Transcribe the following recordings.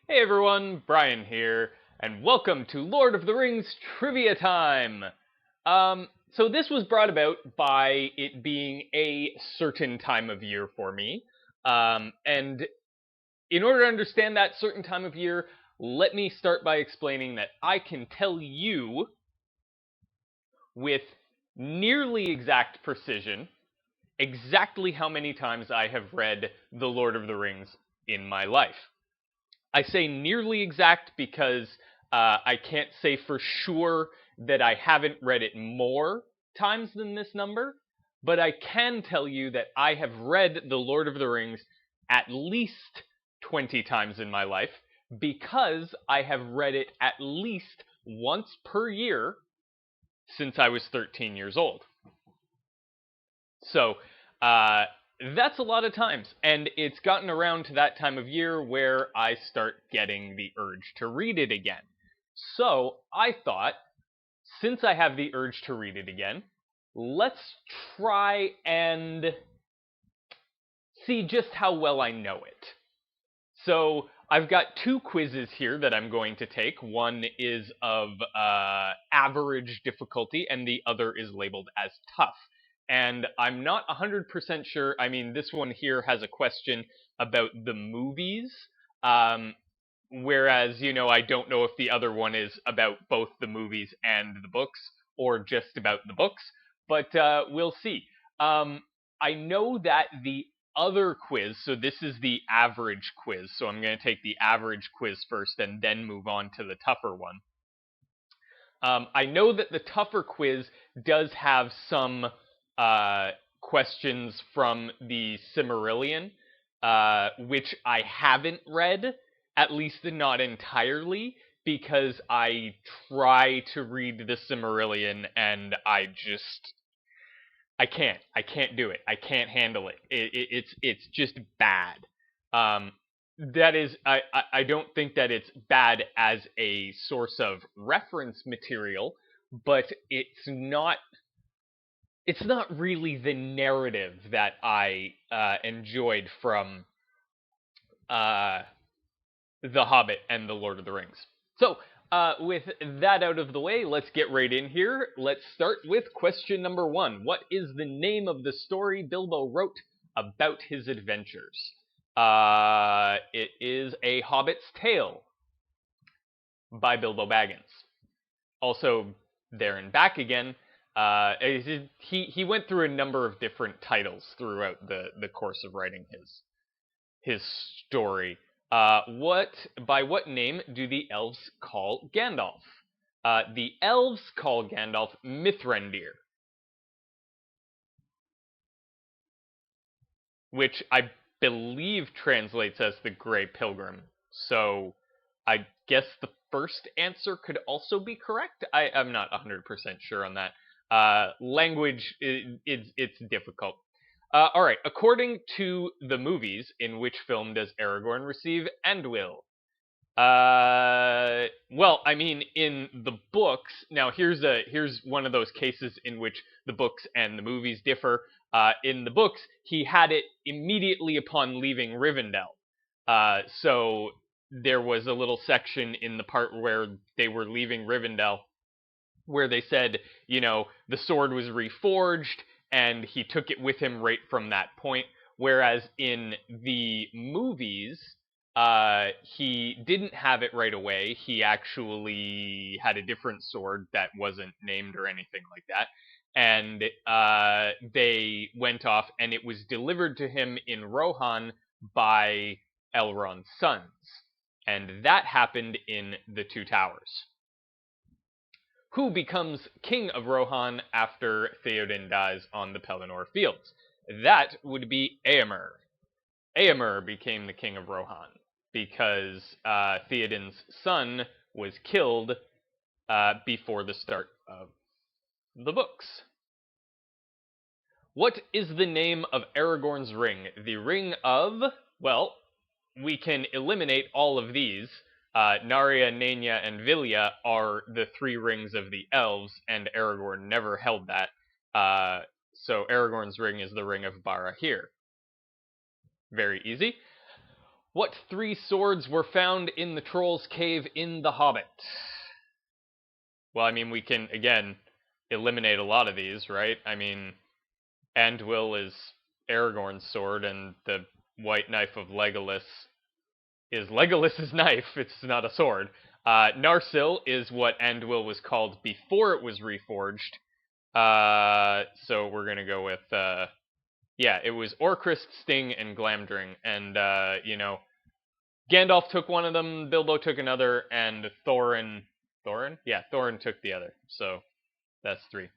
Hey everyone, Brian here, and welcome to Lord of the Rings Trivia Time! So this was brought about by it being a certain time of year for me. And in order to understand that certain time of year, let me start by explaining that I can tell you with nearly exact precision exactly how many times I have read The Lord of the Rings in my life. I say nearly exact because I can't say for sure that I haven't read it more times than this number, but I can tell you that I have read The Lord of the Rings at least 20 times in my life because I have read it at least once per year since I was 13 years old. So, uh, that's a lot of times, and it's gotten around to that time of year where I start getting the urge to read it again. So, I thought, since I have the urge to read it again, let's try and see just how well I know it. So, I've got two quizzes here that I'm going to take. One is of average difficulty, and the other is labeled as tough. And I'm not 100% sure. I mean, this one here has a question about the movies, um, whereas, I don't know if the other one is about both the movies and the books, or just about the books, but we'll see. I know that the other quiz, so this is the average quiz, so I'm going to take the average quiz first and then move on to the tougher one. I know that the tougher quiz does have some questions from the Silmarillion, which I haven't read, at least not entirely, because I try to read the Silmarillion and I can't do it. I can't handle it. It's just bad. That is, I don't think that it's bad as a source of reference material, but it's not really the narrative that I enjoyed from uh, The Hobbit and The Lord of the Rings. So, with that out of the way, let's get right in here. Let's start with question number one. What is the name of the story Bilbo wrote about his adventures? It is A Hobbit's Tale by Bilbo Baggins. Also, there and back again. He went through a number of different titles throughout the course of writing his story. By what name do the elves call Gandalf? The elves call Gandalf Mithrandir, which I believe translates as the Grey Pilgrim. So I guess the first answer could also be correct. I'm not 100% sure on that. Language, it's difficult. All right. According to the movies, in which film does Aragorn receive Andúil? Well, I mean, in the books. Now, here's one of those cases in which the books and the movies differ. In the books, he had it immediately upon leaving Rivendell. So there was a little section in the part where they were leaving Rivendell where they said, the sword was reforged and he took it with him right from that point. Whereas in the movies, he didn't have it right away. He actually had a different sword that wasn't named or anything like that. And they went off, and it was delivered to him in Rohan by Elrond's sons. And that happened in The Two Towers. Who becomes king of Rohan after Theoden dies on the Pelennor fields? That would be Éomer. Éomer became the king of Rohan because Theoden's son was killed before the start of the books. What is the name of Aragorn's ring? The ring of, well, we can eliminate all of these. Narya, Nenya, and Vilya are the three rings of the elves, and Aragorn never held that. So Aragorn's ring is the ring of Barahir. Very easy. What 3 swords were found in the Troll's Cave in The Hobbit? Well, I mean, we can, again, eliminate a lot of these, right? I mean, Andwyl is Aragorn's sword, and the white knife of Legolas is Legolas's knife. It's not a sword. Narsil is what Andwyl was called before it was reforged. So we're going to go with, yeah, it was Orcrist, Sting, and Glamdring. And, Gandalf took one of them, Bilbo took another, and Thorin? Yeah, Thorin took the other. So that's 3.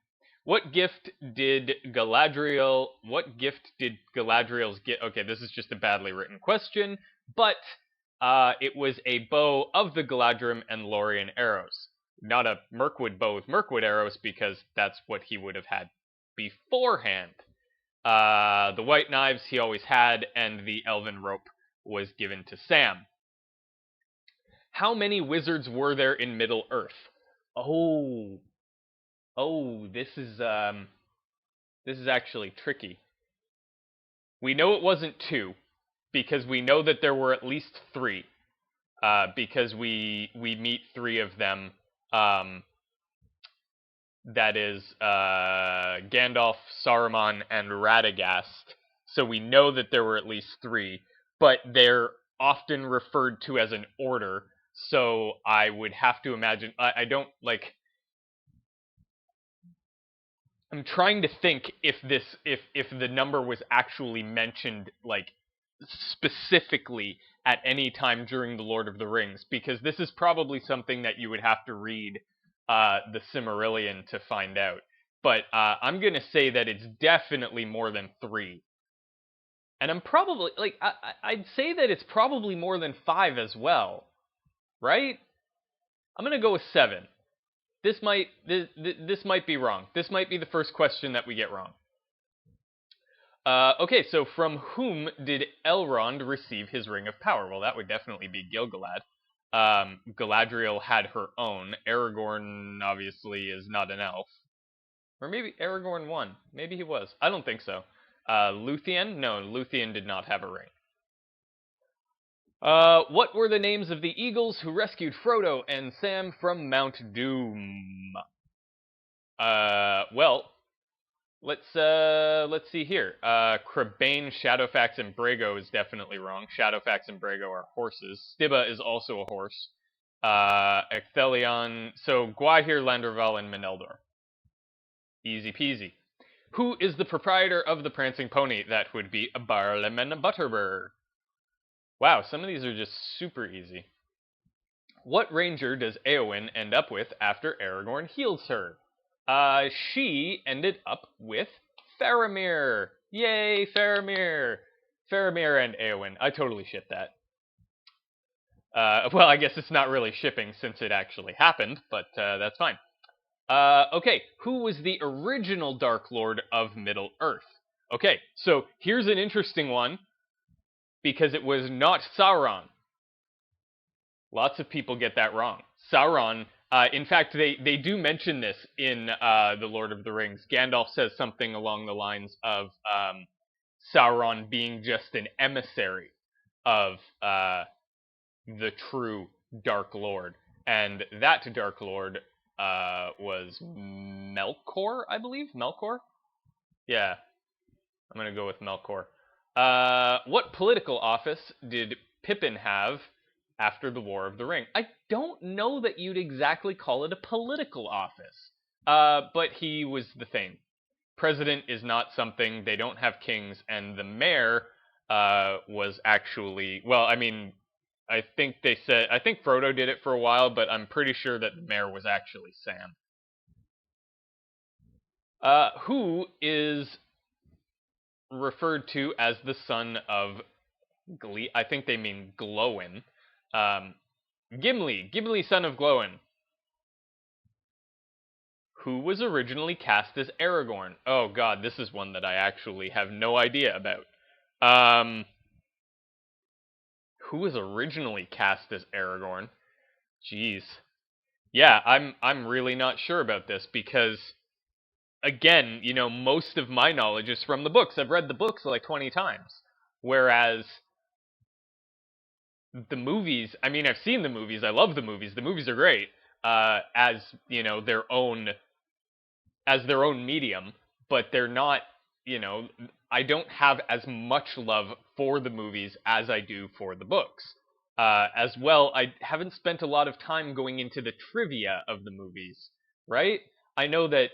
What gift did Galadriel's get? Okay, this is just a badly written question, but it was a bow of the Galadrim and Lorien arrows. Not a Mirkwood bow with Mirkwood arrows, because that's what he would have had beforehand. The white knives he always had, and the elven rope was given to Sam. How many wizards were there in Middle-earth? Oh, this is actually tricky. We know it wasn't 2, because we know that there were at least 3, because we meet 3 of them. That is Gandalf, Saruman, and Radagast. So we know that there were at least 3, but they're often referred to as an order. So I would have to imagine. I don't like. I'm trying to think if the number was actually mentioned like specifically at any time during the Lord of the Rings, because this is probably something that you would have to read the Silmarillion to find out. But I'm gonna say that it's definitely more than 3, and I'm probably like I'd say that it's probably more than 5 as well, right? I'm gonna go with 7. This might be wrong. This might be the first question that we get wrong. Okay, so from whom did Elrond receive his Ring of Power? Well, that would definitely be Gil-galad. Galadriel had her own. Aragorn, obviously, is not an elf. Or maybe Aragorn won. Maybe he was. I don't think so. Luthien? No, Luthien did not have a ring. What were the names of the eagles who rescued Frodo and Sam from Mount Doom? Well, let's see here. Crebain, Shadowfax, and Brago is definitely wrong. Shadowfax and Brago are horses. Stibba is also a horse. Ecthelion. So Gwaihir, Landerval, and Meneldor. Easy peasy. Who is the proprietor of the Prancing Pony? That would be a Barlaman Butterbur. Wow, some of these are just super easy. What ranger does Éowyn end up with after Aragorn heals her? She ended up with Faramir. Yay, Faramir! Faramir and Éowyn. I totally shipped that. Well, I guess it's not really shipping since it actually happened, but that's fine. Okay, who was the original Dark Lord of Middle-earth? Okay, so here's an interesting one, because it was not Sauron. Lots of people get that wrong. Sauron, in fact, they do mention this in The Lord of the Rings. Gandalf says something along the lines of Sauron being just an emissary of the true Dark Lord. And that Dark Lord was Melkor, I believe? Melkor? Yeah, I'm going to go with Melkor. What political office did Pippin have after the War of the Ring? I don't know that you'd exactly call it a political office, but he was the Thane. President is not something, they don't have kings, and the mayor was actually, well, I mean, I think Frodo did it for a while, but I'm pretty sure that the mayor was actually Sam. Who is referred to as the son of I think they mean Glowin. Gimli, son of Glowin. Who was originally cast as Aragorn? Oh god, this is one that I actually have no idea about. Who was originally cast as Aragorn? Jeez. Yeah, I'm really not sure about this, because again, most of my knowledge is from the books. I've read the books like 20 times. Whereas the movies, I mean, I've seen the movies. I love the movies. The movies are great. As you know, their own medium, but they're not, you know, I don't have as much love for the movies as I do for the books. As well, I haven't spent a lot of time going into the trivia of the movies, right? I know that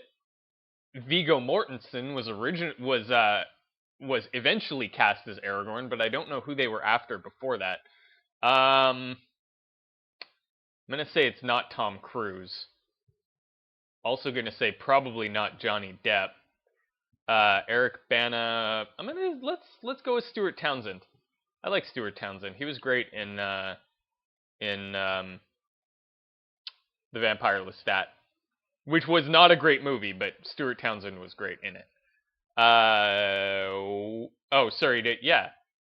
Viggo Mortensen was eventually cast as Aragorn, but I don't know who they were after before that. I'm gonna say it's not Tom Cruise. Also gonna say probably not Johnny Depp. Eric Bana. Let's go with Stuart Townsend. I like Stuart Townsend. He was great in The Vampire Lestat, which was not a great movie, but Stuart Townsend was great in it. Sorry.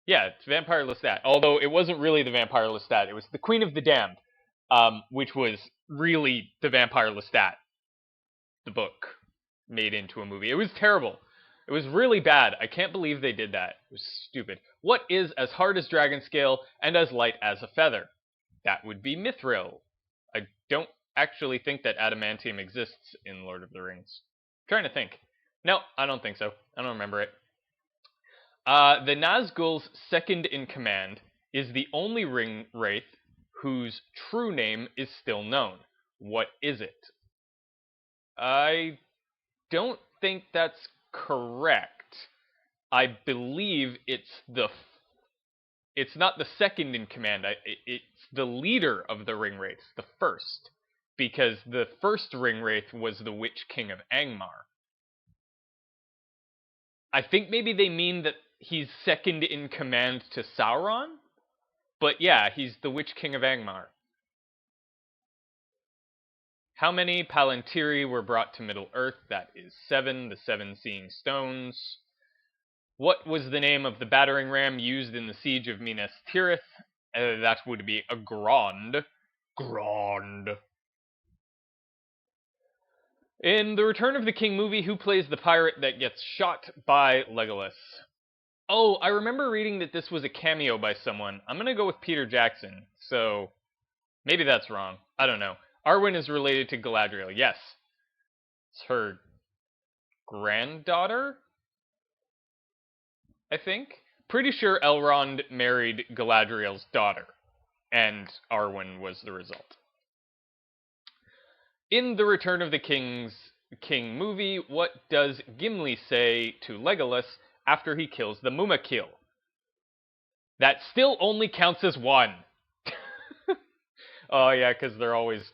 Yeah, it's Vampire Lestat. Although it wasn't really the Vampire Lestat, it was the Queen of the Damned, which was really the Vampire Lestat, the book, made into a movie. It was terrible. It was really bad. I can't believe they did that. It was stupid. What is as hard as dragon scale and as light as a feather? That would be mithril. I don't actually think that adamantium exists in Lord of the Rings. I'm trying to think. No, I don't think so. I don't remember it. The Nazgul's second in command is the only ring wraith whose true name is still known. What is it? I don't think that's correct. I believe it's not the second in command. It's the leader of the ring wraiths, the first, because the first ring wraith was the Witch King of Angmar. I think maybe they mean that he's second in command to Sauron, but yeah, he's the Witch King of Angmar. How many Palantiri were brought to Middle-earth? That is 7, the 7 Seeing Stones. What was the name of the battering ram used in the siege of Minas Tirith? That would be a Grand. Grand. In the Return of the King movie, who plays the pirate that gets shot by Legolas? Oh, I remember reading that this was a cameo by someone. I'm gonna go with Peter Jackson, so maybe that's wrong. I don't know. Arwen is related to Galadriel. Yes. It's her granddaughter, I think. Pretty sure Elrond married Galadriel's daughter, and Arwen was the result. In the Return of the King movie, what does Gimli say to Legolas after he kills the Mumakil? That still only counts as one. Oh yeah, because they're always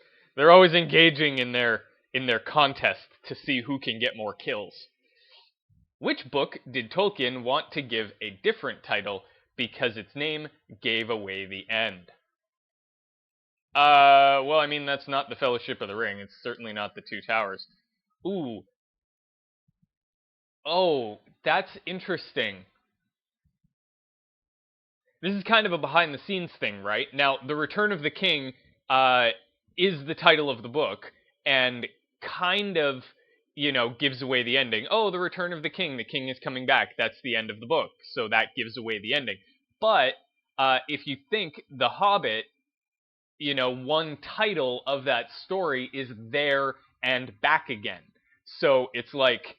engaging in their contest to see who can get more kills. Which book did Tolkien want to give a different title because its name gave away the end? Well, I mean, that's not the Fellowship of the Ring. It's certainly not the Two Towers. Ooh. Oh, that's interesting. This is kind of a behind-the-scenes thing, right? Now, The Return of the King is the title of the book, and kind of, gives away the ending. Oh, The Return of the King is coming back. That's the end of the book, so that gives away the ending. But if you think The Hobbit, one title of that story is There and Back Again. So it's like,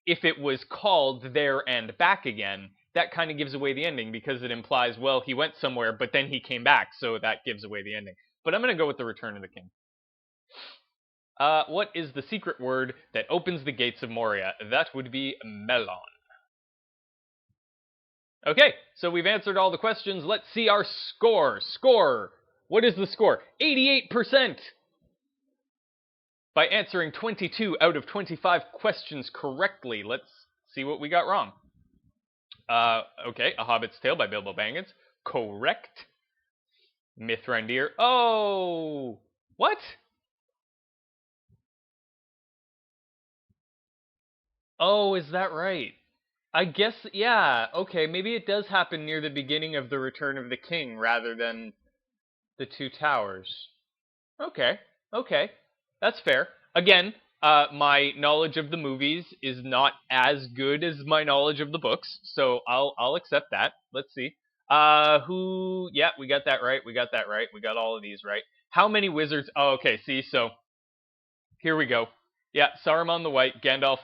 if it was called There and Back Again, that kind of gives away the ending because it implies, well, he went somewhere, but then he came back, so that gives away the ending. But I'm going to go with The Return of the King. What is the secret word that opens the gates of Moria? That would be melon. Okay, so we've answered all the questions. Let's see our score. What is the score? 88%! By answering 22 out of 25 questions correctly. Let's see what we got wrong. Okay, A Hobbit's Tale by Bilbo Baggins. Correct. Mithrandir. Oh! What? Oh, is that right? I guess, yeah, okay, maybe it does happen near the beginning of The Return of the King rather than the Two Towers. Okay, that's fair. Again, my knowledge of the movies is not as good as my knowledge of the books, so I'll accept that. Let's see. Yeah, we got that right. We got that right. We got all of these right. How many wizards? Oh, okay. See, so here we go. Yeah, Saruman the White, Gandalf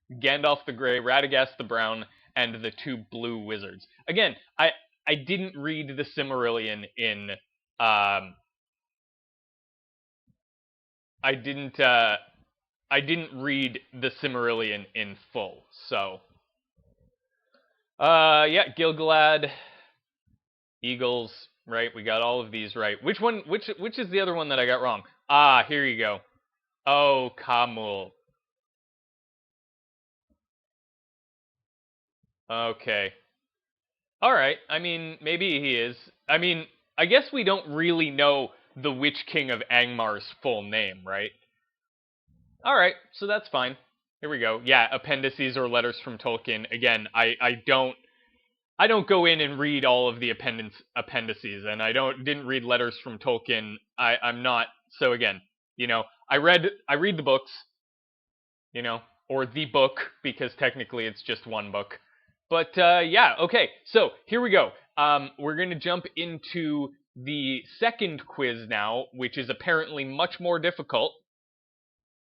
the Gray, Radagast the Brown, and the two blue wizards. Again, I didn't read the Silmarillion in I didn't I didn't read the Silmarillion in full. So yeah, Gilgalad, Eagles, right? We got all of these right. Which is the other one that I got wrong? Ah, here you go. Oh, Kamul. Okay. All right. I mean, maybe he is. I mean, I guess we don't really know the Witch King of Angmar's full name, right? All right. So that's fine. Here we go. Yeah, appendices or letters from Tolkien. Again, I don't go in and read all of the appendices, and didn't read letters from Tolkien. I'm not. So again, I read the books, or the book, because technically it's just one book. But yeah, okay. So here we go. We're gonna jump into the second quiz now, which is apparently much more difficult.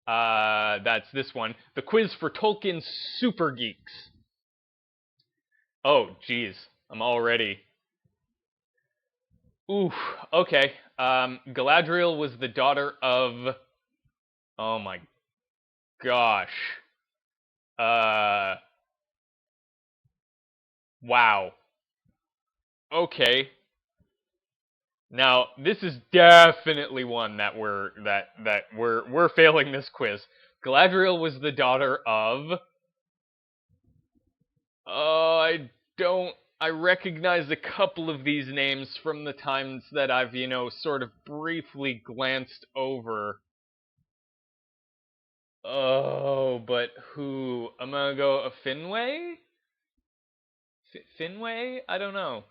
That's this one. The quiz for Tolkien super geeks. Oh, geez. I'm already. Ooh, okay. Galadriel was the daughter of. Oh my gosh. Uh. Wow. Okay. Now, this is definitely one that we're failing this quiz. Galadriel was the daughter of. Oh, I recognize a couple of these names from the times that I've, sort of briefly glanced over. Oh, but who? I'm gonna go a Finway? Finway? I don't know.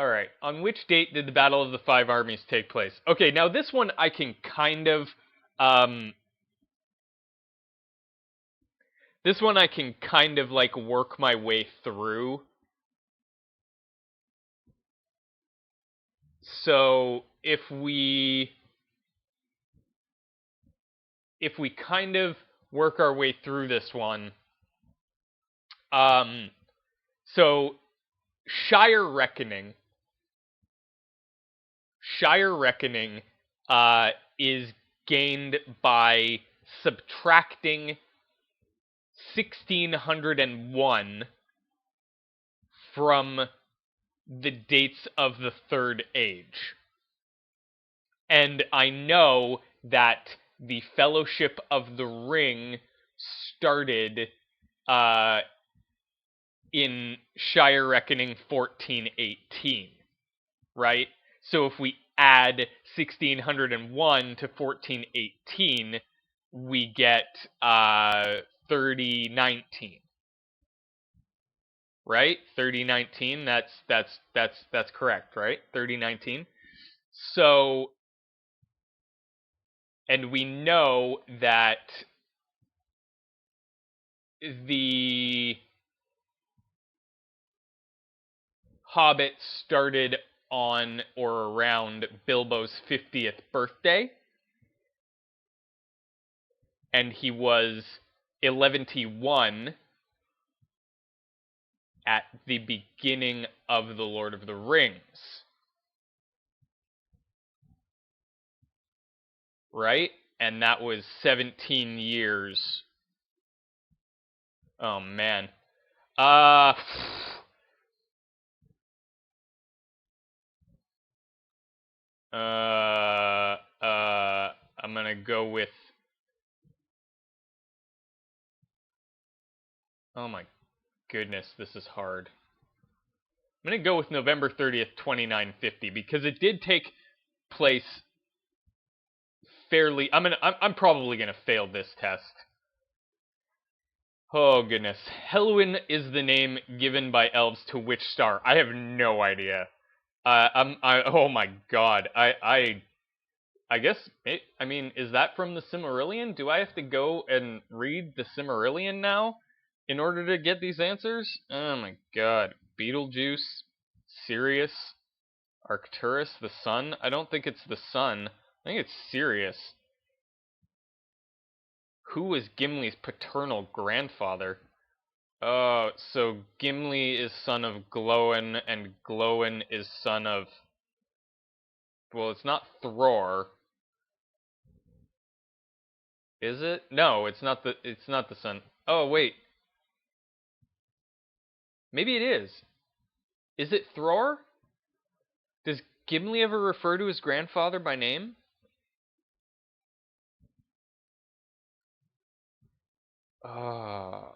Alright, on which date did the Battle of the Five Armies take place? Okay, now this one I can kind of, like, work my way through. So, if we kind of work our way through this one, so, Shire Reckoning is gained by subtracting 1601 from the dates of the Third Age. And I know that the Fellowship of the Ring started in Shire Reckoning 1418, right? So if we add 1601 to 1418, we get 3019. Right? 3019, that's correct, right? 3019. So, and we know that the Hobbit started on or around Bilbo's 50th birthday, and he was 11T1 at the beginning of The Lord of the Rings. Right? And that was 17 years. Oh, man. I'm gonna go with. Oh my goodness, this is hard. I'm gonna go with November 30th, 2950, because it did take place fairly. I'm probably gonna fail this test. Oh goodness, Helwyn is the name given by elves to which star? I have no idea. Oh my god. I guess. I mean, is that from the Silmarillion? Do I have to go and read the Silmarillion now in order to get these answers? Oh my god. Beetlejuice. Sirius? Arcturus, the sun? I don't think it's the sun. I think it's Sirius. Who was Gimli's paternal grandfather? Oh, so Gimli is son of Glóin, and Glóin is son of... Well, it's not Thror. Is it? No, it's not the son. Oh, wait. Maybe it is. Is it Thror? Does Gimli ever refer to his grandfather by name? I'm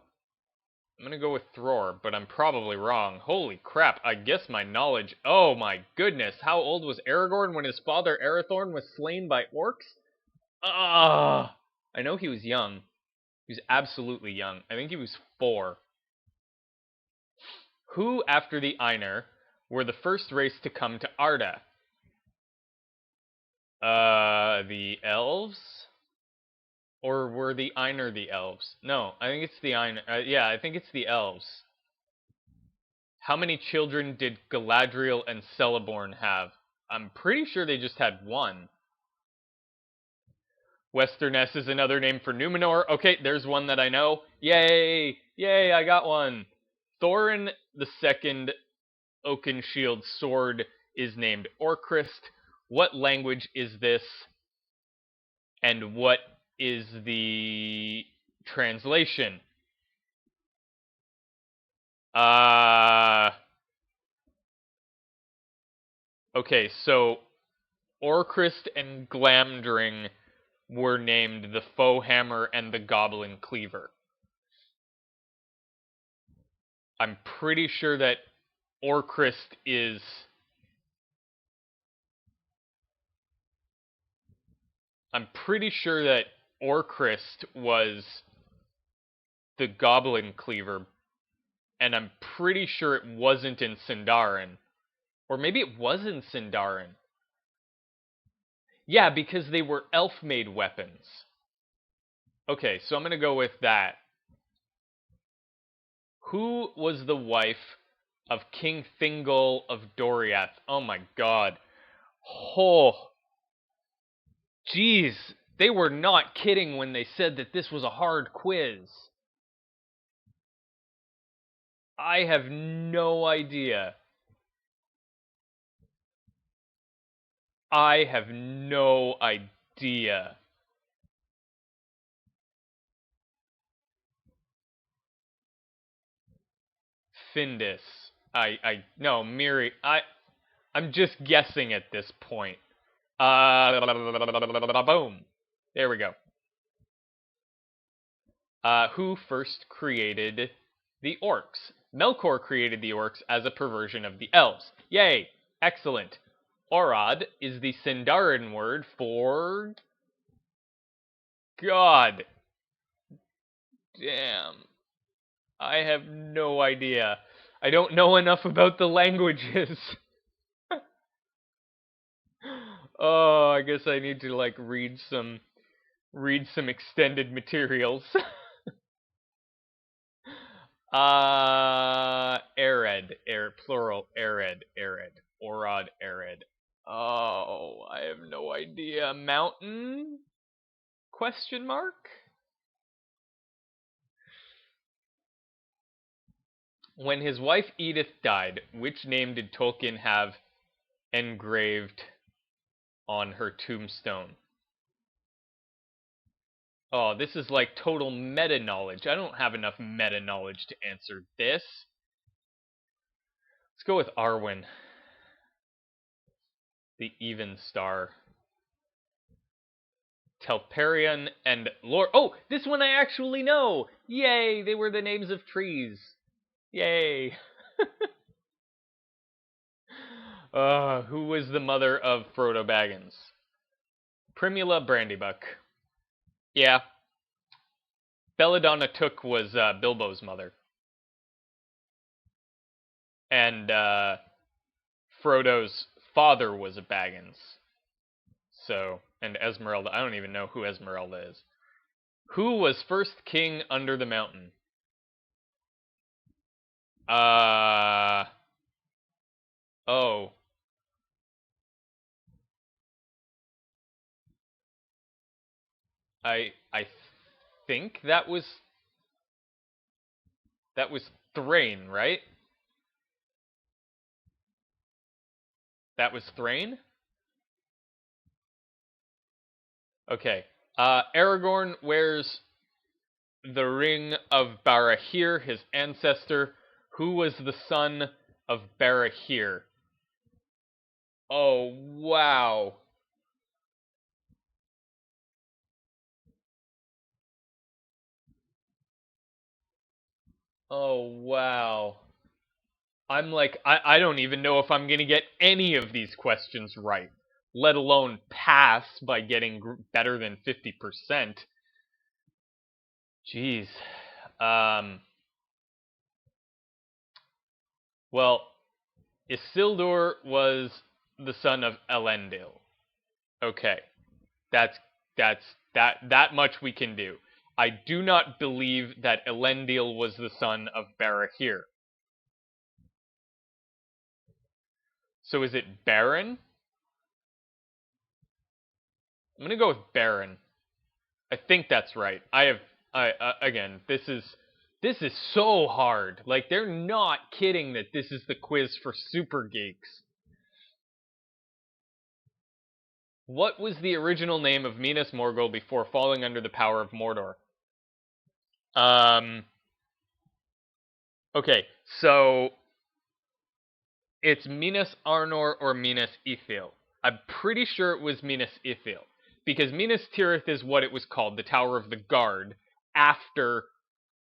gonna go with Thror, but I'm probably wrong. Holy crap, I guess my knowledge... Oh my goodness, how old was Aragorn when his father Arathorn was slain by orcs? I know he was young. He was absolutely young. I think he was 4. Who, after the Ainur, were the first race to come to Arda? The elves? Or were the Ainur the elves? No, I think it's the Ainur. Yeah, I think it's the elves. How many children did Galadriel and Celeborn have? I'm pretty sure they just had 1. Westerness is another name for Numenor. Okay, there's one that I know. Yay! Yay, I got one. Thorin II Oakenshield sword is named Orcrist. What language is this? And what is the translation? Okay, so Orcrist and Glamdring were named the Foehammer and the Goblin Cleaver. I'm pretty sure that Orcrist is... I'm pretty sure that Orcrist was the Goblin Cleaver, and I'm pretty sure it wasn't in Sindarin. Or maybe it was in Sindarin. Yeah, because they were elf-made weapons. Okay, so I'm going to go with that. Who was the wife of King Thingol of Doriath? Oh my god. Oh. Jeez, they were not kidding when they said that this was a hard quiz. I have no idea. I have no idea. Findus. No, Miri. I'm just guessing at this point. Boom. There we go. Who first created the orcs? Melkor created the orcs as a perversion of the elves. Yay! Excellent. Orod is the Sindarin word for... God. Damn. I have no idea. I don't know enough about the languages. Oh, I guess I need to like read some extended materials. Arid, plural, Arid, Orod, Arid. Oh, I have no idea. Mountain? Question mark? When his wife Edith died, which name did Tolkien have engraved on her tombstone? Oh, this is like total meta knowledge. I don't have enough meta knowledge to answer this. Let's go with Arwen. The Even Star. Telperion and Lord. Oh, this one I actually know! Yay! They were the names of trees. Yay! Who was the mother of Frodo Baggins? Primula Brandybuck. Yeah. Belladonna Took was Bilbo's mother. And Frodo's father was a Baggins. So, and Esmeralda. I don't even know who Esmeralda is. Who was first king under the mountain? Oh, I think that was Thrain, right? That was Thrain? Okay. Aragorn wears the ring of Barahir, his ancestor. Who was the son of Barahir? Oh, wow. Oh, wow. I'm like, I don't even know if I'm going to get any of these questions right, let alone pass by getting better than 50%. Jeez. Um, well, Isildur was the son of Elendil. Okay. That's that much we can do. I do not believe that Elendil was the son of Barahir. So is it Baron? I'm gonna go with Baron. I think that's right. I again, this is so hard. Like they're not kidding that this is the quiz for super geeks. What was the original name of Minas Morgul before falling under the power of Mordor? Um okay, so it's Minas Arnor or Minas Ithil. I'm pretty sure it was Minas Ithil because Minas Tirith is what it was called, the Tower of the Guard, after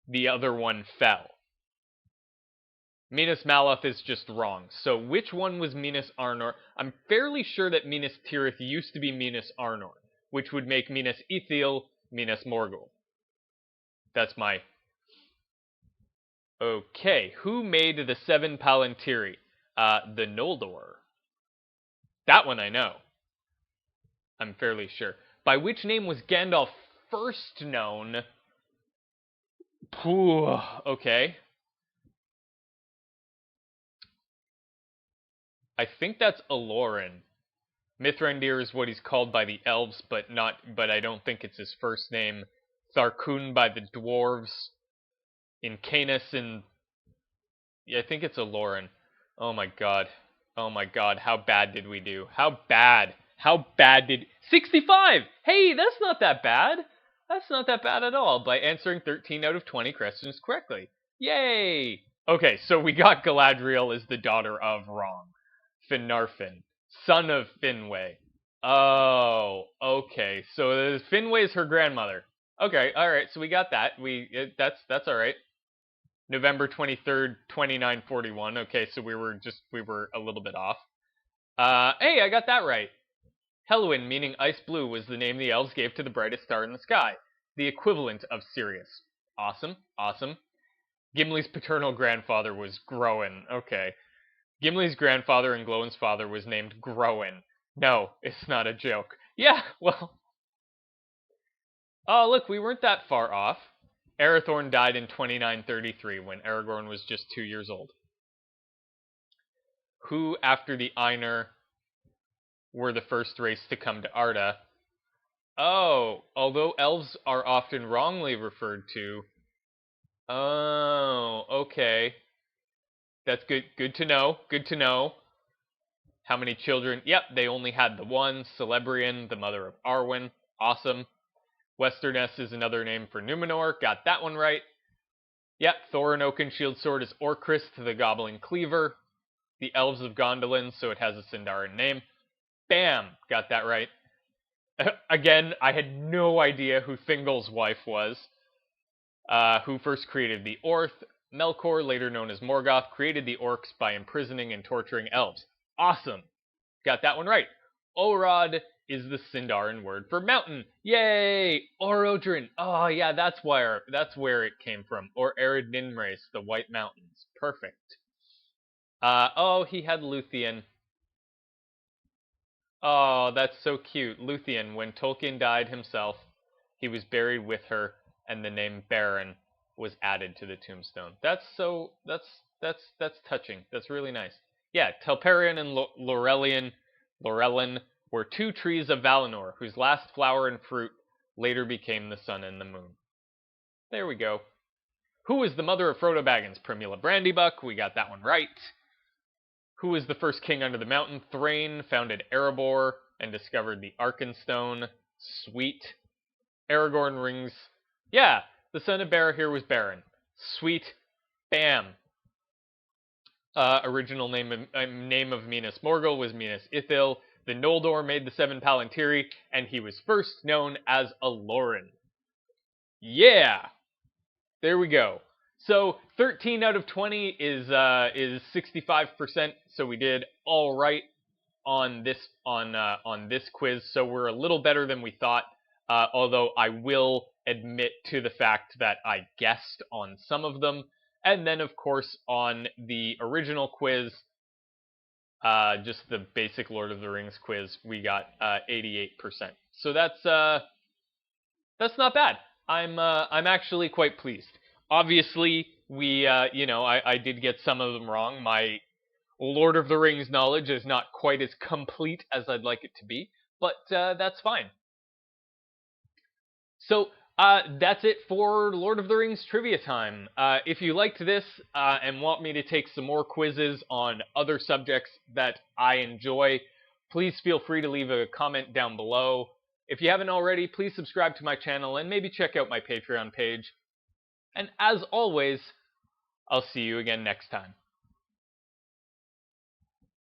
the other one fell. Minas Maloth is just wrong. So which one was Minas Arnor? I'm fairly sure that Minas Tirith used to be Minas Arnor, which would make Minas Ithil Minas Morgul. That's my... Okay, who made the seven Palantiri? The Noldor. That one I know. I'm fairly sure. By which name was Gandalf first known? Pooh, okay. I think that's Aloran. Mithrandir is what he's called by the elves, but I don't think it's his first name. Tharkun by the dwarves. In Canis and yeah, I think it's Aloran. Oh my god. Oh my god, how bad did we do? How bad? How bad did 65? Hey, that's not that bad. That's not that bad at all by answering 13 out of 20 questions correctly. Yay! Okay, so we got Galadriel as the daughter of wrong. Finarfin, son of Finwë. Oh, okay. So Finwë is her grandmother. Okay, all right. So we got that. That's all right. November 23rd, 2941. Okay, so we were a little bit off. Hey, I got that right. Helluin, meaning ice blue, was the name the elves gave to the brightest star in the sky, the equivalent of Sirius. Awesome, awesome. Gimli's paternal grandfather was Groen. Okay. Gimli's grandfather and Glóin's father was named Groen. No, it's not a joke. Yeah, well. Oh, look, we weren't that far off. Arathorn died in 2933 when Aragorn was just 2 years old. Who, after the Ainur, were the first race to come to Arda? Oh, although elves are often wrongly referred to. Oh, okay. That's good. Good to know. Good to know. How many children? Yep, they only had the one. Celebrian, the mother of Arwen. Awesome. Westerness is another name for Numenor. Got that one right. Yep, Thorin Oakenshield sword is Orcrist, the Goblin Cleaver. The Elves of Gondolin, so it has a Sindarin name. Bam! Got that right. Again, I had no idea who Thingol's wife was. Who first created the Orth. Melkor, later known as Morgoth, created the orcs by imprisoning and torturing elves. Awesome! Got that one right. Orod is the Sindarin word for mountain. Yay! Orodrin. Oh yeah, that's where it came from. Or Ered Ninmrais, the White Mountains. Perfect. Oh, he had Luthien. Oh, that's so cute. Luthien, when Tolkien died himself, he was buried with her, and the name Baron was added to the tombstone. That's touching. That's really nice. Yeah, Telperion and Laurelin were two trees of Valinor, whose last flower and fruit later became the sun and the moon. There we go. Who was the mother of Frodo Baggins? Primula Brandybuck. We got that one right. Who was the first king under the mountain? Thrain founded Erebor and discovered the Arkenstone. Sweet. Aragorn rings. Yeah, the son of Barahir was Baron. Sweet. Bam. Original name of Minas Morgul was Minas Ithil. The Noldor made the seven Palantiri, and he was first known as a Loren. Yeah, there we go. So 13 out of 20 is 65%. So we did all right on this quiz. So we're a little better than we thought. Although I will admit to the fact that I guessed on some of them. And then, of course, on the original quiz, just the basic Lord of the Rings quiz, we got 88%. So that's not bad. I'm actually quite pleased. Obviously, I did get some of them wrong. My Lord of the Rings knowledge is not quite as complete as I'd like it to be, but that's fine. So that's it for Lord of the Rings trivia time. If you liked this and want me to take some more quizzes on other subjects that I enjoy, please feel free to leave a comment down below. If you haven't already, please subscribe to my channel and maybe check out my Patreon page. And as always, I'll see you again next time.